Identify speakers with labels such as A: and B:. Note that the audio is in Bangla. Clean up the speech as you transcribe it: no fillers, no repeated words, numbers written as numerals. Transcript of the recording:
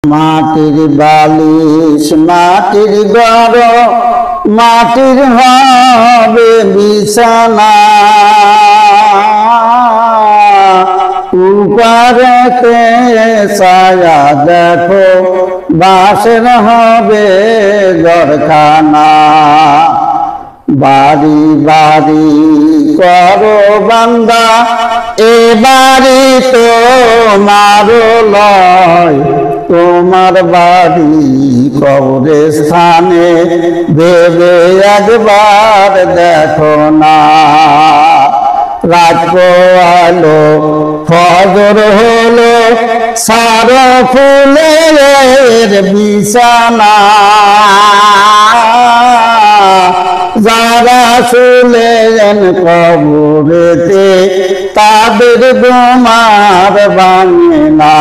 A: মাটির বালিশ মাটির ঘর মাটির হবে বিছানা উপরেতে ছায়া দেখো বাঁশের হবে ঘরখানা বাড়ি বাড়ি করো বান্দা এ বাড়ি তোমার লয় তোমার বাড়ি কবরস্থানে ভেবে একবার দেখো না রাত পোয়ালো ফজর হলো সারা ফুলের বিছানা যারা শুলেন কবরেতে তাদের ঘুমার ভাঙে না।